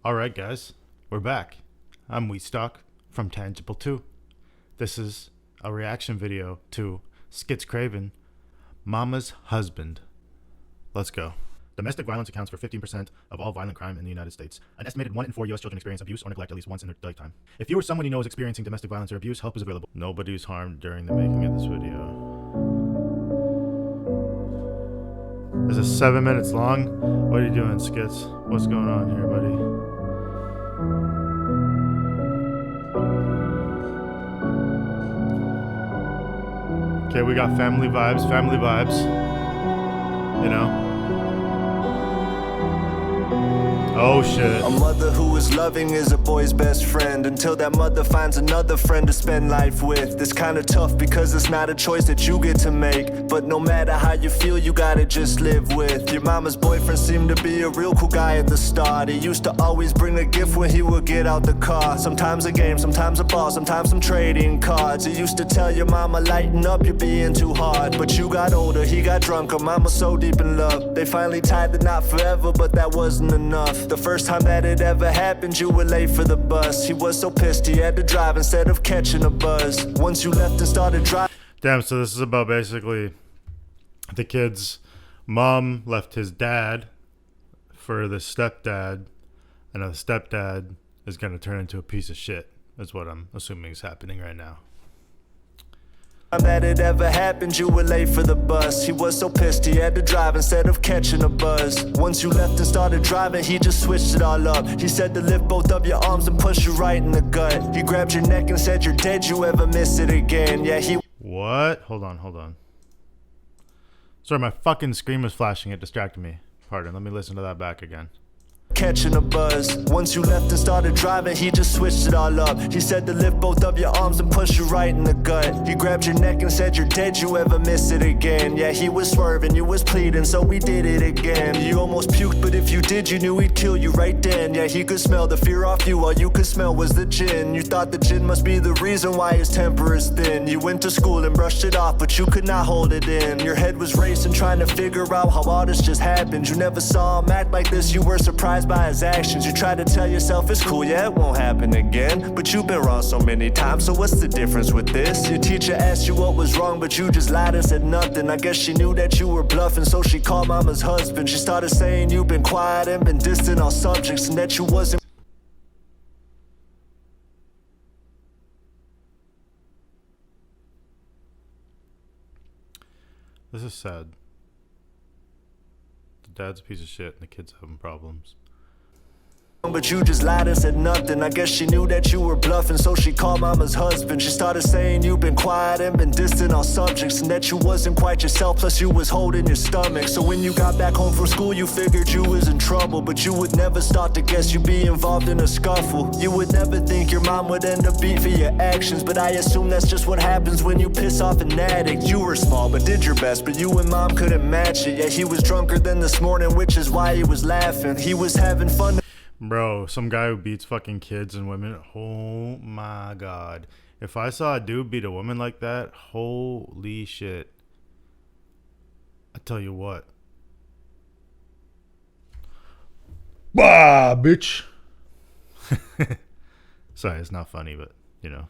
Alright guys, we're back. I'm Wheatstock from Tangible 2. This is a reaction video to sKitz Kraven, Mama's Husband. Let's go. Domestic violence accounts for 15% of all violent crime in the United States. An estimated 1 in 4 U.S. children experience abuse or neglect at least once in their lifetime. If you or someone you know is experiencing domestic violence or abuse, help is available. Nobody's harmed during the making of this video. This is 7 minutes long. What are you doing, sKitz? What's going on here, buddy? Okay, we got family vibes, you know. Oh shit. A mother who is loving is a boy's best friend until that mother finds another friend to spend life with. It's kinda tough because it's not a choice that you get to make, but no matter how you feel, you gotta just live with. Your mama's boyfriend seemed to be a real cool guy at the start. He used to always bring a gift when he would get out the car. Sometimes a game, sometimes a ball, sometimes some trading cards. He used to tell your mama, lighten up, you're being too hard. But you got older, he got drunker, mama so deep in love. They finally tied the knot forever, but that wasn't enough. The first time that it ever happened, you were late for the bus. He was so pissed he had to drive instead of catching a buzz. Once you left and started driving. Damn, so this is about basically the kid's mom left his dad for the stepdad, and the stepdad is going to turn into a piece of shit. That's what I'm assuming is happening right now. That it ever happened, you were late for the bus. He was so pissed he had to drive instead of catching a buzz. Once you left and started driving, he just switched it all up. He said to lift both of your arms and push you right in the gut. He grabbed your neck and said you're dead, you ever miss it again. Yeah, he... What? Hold on. Sorry, my fucking screen was flashing. It distracted me. Pardon, let me listen to that back again. Catching a buzz. Once you left and started driving, he just switched it all up. He said to lift both of your arms and push you right in the gut. He grabbed your neck and said you're dead, you ever miss it again. Yeah, he was swerving, you was pleading, so we did it again. You almost puked, but if you did, you knew he'd kill you right then. Yeah, he could smell the fear off you, all you could smell was the gin. You thought the gin must be the reason why his temper is thin. You went to school and brushed it off, but you could not hold it in. Your head was racing, trying to figure out how all this just happened. You never saw him act like this, you were surprised by his actions. You tried to tell yourself it's cool, yeah, it won't happen again. But you've been wrong so many times, so what's the difference with this? Your teacher asked you what was wrong, but you just lied and said nothing. I guess she knew that you were bluffing, so she called mama's husband. She started saying you've been quiet and been distant on subjects, and that you wasn't. This is sad. The dad's a piece of shit and the kid's having problems. But you just lied and said nothing. I guess she knew that you were bluffing, so she called mama's husband. She started saying you've been quiet and been distant on subjects, and that you wasn't quite yourself, plus you was holding your stomach. So when you got back home from school, you figured you was in trouble, but you would never start to guess you'd be involved in a scuffle. You would never think your mom would end up beat for your actions, but I assume that's just what happens when you piss off an addict. You were small but did your best, but you and mom couldn't match it. Yeah, he was drunker than this morning, which is why he was laughing. He was having fun. Bro, some guy who beats fucking kids and women. Oh my god. If I saw a dude beat a woman like that, holy shit. I tell you what. Bah, bitch. Sorry, it's not funny, but you know.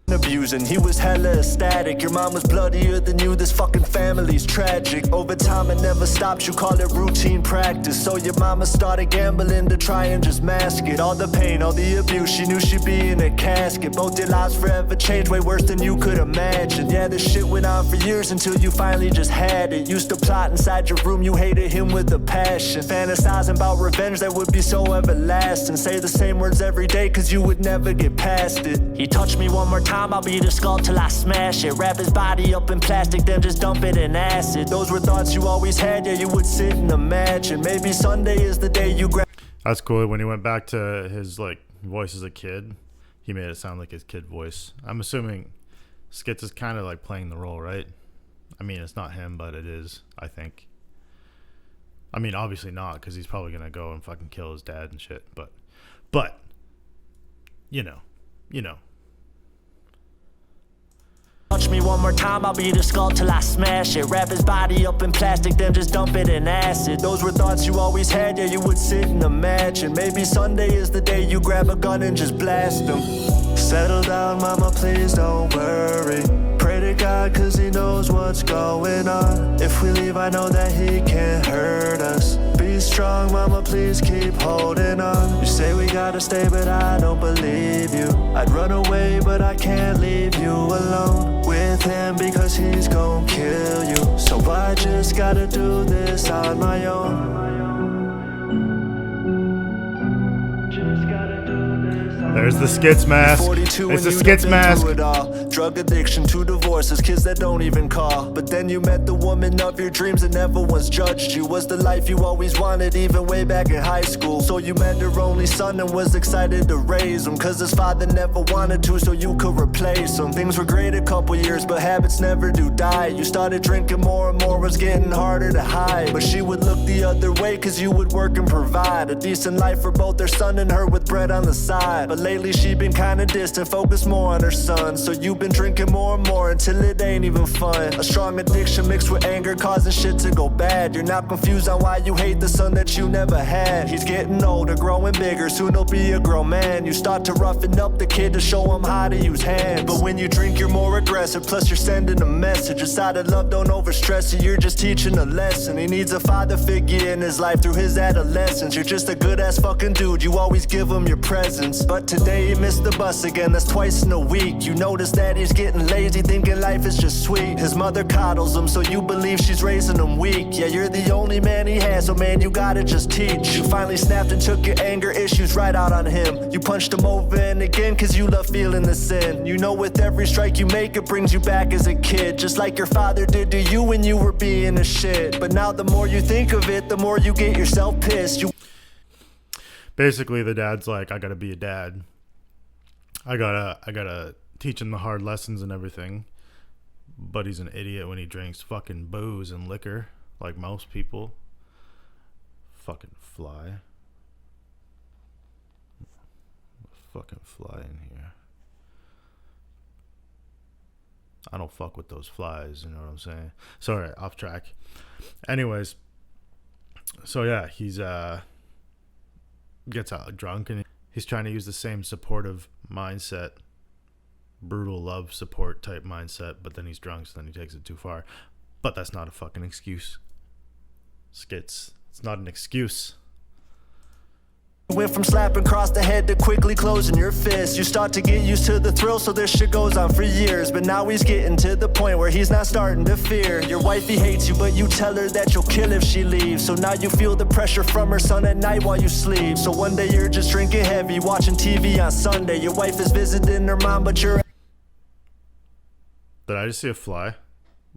Abusing, he was hella ecstatic. Your mom was bloodier than you, this fucking family's tragic. Over time it never stopped, you call it routine practice. So your mama started gambling to try and just mask it. All the pain, all the abuse, she knew she'd be in a casket. Both your lives forever changed, way worse than you could imagine. Yeah, this shit went on for years until you finally just had it. Used to plot inside your room, you hated him with a passion. Fantasizing about revenge that would be so everlasting. Say the same words every day cause you would never get past it. He touched me one more time, I'll be the skull till I smash it. Wrap his body up in plastic, then just dump it in acid. Those were thoughts you always had, yeah, you would sit and imagine. Maybe Sunday is the day you grab. That's cool. When he went back to his like voice as a kid, he made it sound like his kid voice. I'm assuming sKitz is kind of like playing the role, right? I mean, it's not him, but it is, I think. I mean, obviously not, because he's probably gonna go and fucking kill his dad and shit. But, you know. Touch me one more time, I'll be the skull till I smash it. Wrap his body up in plastic, then just dump it in acid. Those were thoughts you always had, yeah, you would sit and imagine. Maybe Sunday is the day you grab a gun and just blast him. Settle down, mama, please don't worry. Pray to God, cause he knows what's going on. If we leave, I know that he can't hurt us. Be strong, mama, please keep holding on. You say we gotta stay, but I don't believe you. I'd run away, but I can't leave you alone with him, because he's gon' kill you. So I just gotta do this on my own. There's the sKitz mask. It's the sKitz mask. Drug addiction, 2 divorces, kids that don't even call. But then you met the woman of your dreams and never once judged you. Was the life you always wanted, even way back in high school. So you met her only son and was excited to raise him, cause his father never wanted to, so you could replace him. Things were great a couple years, but habits never do die. You started drinking more and more, was getting harder to hide. But she would look the other way, cause you would work and provide a decent life for both their son and her with bread on the side. But lately she been kinda distant, focused more on her son. So you've been drinking more and more until it ain't even fun. A strong addiction mixed with anger, causing shit to go bad. You're not confused on why you hate the son that you never had. He's getting older, growing bigger, soon he'll be a grown man. You start to roughen up the kid to show him how to use hands. But when you drink you're more aggressive, plus you're sending a message. A side of love, don't overstress it, you're just teaching a lesson. He needs a father figure in his life through his adolescence. You're just a good ass fucking dude, you always give him your presence. But today he missed the bus again, that's twice in a week. You notice that he's getting lazy, thinking life is just sweet. His mother coddles him, so you believe she's raising him weak. Yeah, you're the only man he has, so man, you gotta just teach. You finally snapped and took your anger issues right out on him. You punched him over and again, cause you love feeling the sin. You know with every strike you make, it brings you back as a kid, just like your father did to you when you were being a shit. But now the more you think of it, the more you get yourself pissed. Basically, the dad's like, I gotta be a dad. I gotta teach him the hard lessons and everything. But he's an idiot when he drinks fucking booze and liquor, like most people. Fucking fly. Fucking fly in here. I don't fuck with those flies, you know what I'm saying? Sorry, off track. Anyways, so yeah, he's gets out drunk and he's trying to use the same supportive mindset, brutal love support type mindset, but then he's drunk, so then he takes it too far. But that's not a fucking excuse. sKitz, it's not an excuse. Went from slapping across the head to quickly closing your fist. You start to get used to the thrill, so this shit goes on for years. But now he's getting to the point where he's not starting to fear. Your wifey hates you, but you tell her that you'll kill if she leaves. So now you feel the pressure from her son at night while you sleep. So one day you're just drinking heavy, watching TV on Sunday. Your wife is visiting her mom, but you're... Did I just see a fly?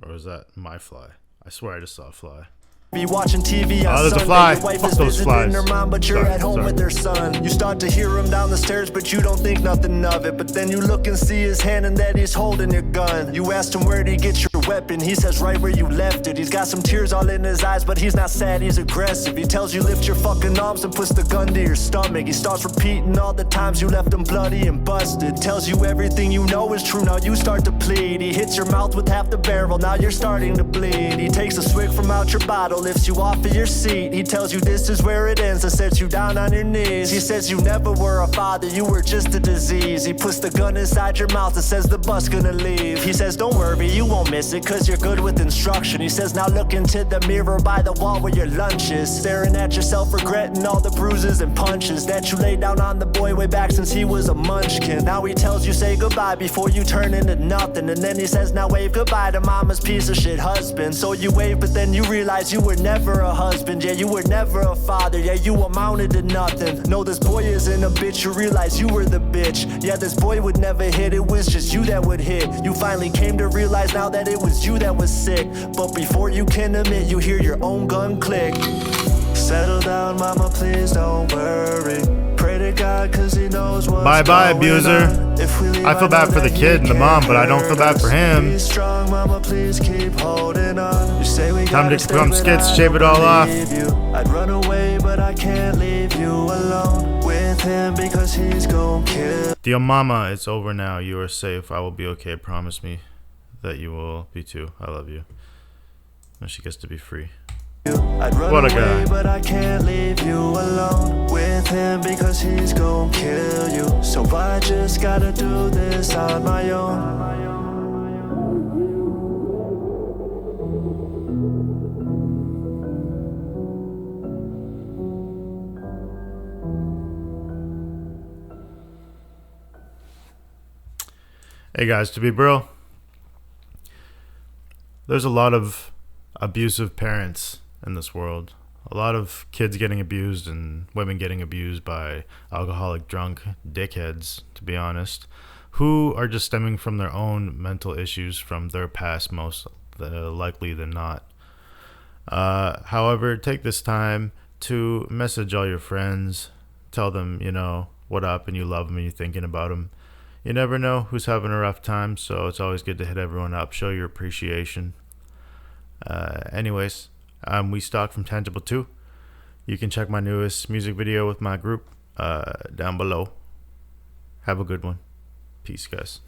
Or was that my fly? I swear I just saw a fly. Be watching TV on there's Sunday. a fly. Your wife Fuck is those visiting flies. her mom, but you're Sorry, at home sorry. with her son. You start to hear him down the stairs, but you don't think nothing of it. But then you look and see his hand and that he's holding your gun. You asked him where'd he get your weapon. He says right where you left it. He's got some tears all in his eyes, but he's not sad, he's aggressive. He tells you lift your fucking arms and puts the gun to your stomach. He starts repeating all the times you left him bloody and busted. Tells you everything you know is true, now you start to plead. He hits your mouth with half the barrel, now you're starting to bleed. He takes a swig from out your bottle, lifts you off of your seat. He tells you this is where it ends and sets you down on your knees. He says you never were a father, you were just a disease. He puts the gun inside your mouth and says the bus gonna leave. He says don't worry, you won't miss it, cause you're good with instruction. He says now look into the mirror by the wall where your lunch is. Staring at yourself, regretting all the bruises and punches that you laid down on the boy way back since he was a munchkin. Now he tells you say goodbye before you turn into nothing. And then he says now wave goodbye to mama's piece of shit husband. So you wave, but then you realize you were never a husband. Yeah, you were never a father. Yeah, you amounted to nothing. No, this boy isn't a bitch. You realize you were the bitch. Yeah, this boy would never hit. It was just you that would hit. You finally came to realize now that it was you that was sick. But before you can admit, you hear your own gun click. Settle down, mama, please don't worry. Pray to God, cause he knows what's Bye-bye, abuser. leave, I feel bad for the kid and the mom, but I don't feel bad for him. Be strong, mama, please keep holding on. You say we Time to gotta become stay, but sKitz, I shave it don't all off. believe you. I'd run away, but I can't leave you alone with him because he's gon' kill. Dear mama, it's over now. You are safe. I will be okay. Promise me. that you will be too. I love you. And she gets to be free. I'd run What a away, guy. but I can't leave you alone with him because he's gonna kill you. So I just gotta do this on my own. Hey guys, to be bro, there's a lot of abusive parents in this world. A lot of kids getting abused and women getting abused by alcoholic, drunk dickheads, to be honest, who are just stemming from their own mental issues from their past, most likely than not. However, take this time to message all your friends, tell them, what up and you love them and you're thinking about them. You never know who's having a rough time, so it's always good to hit everyone up, show your appreciation. Anyways, I'm sKitz from Tangible 2. You can check my newest music video with my group down below. Have a good one. Peace, guys.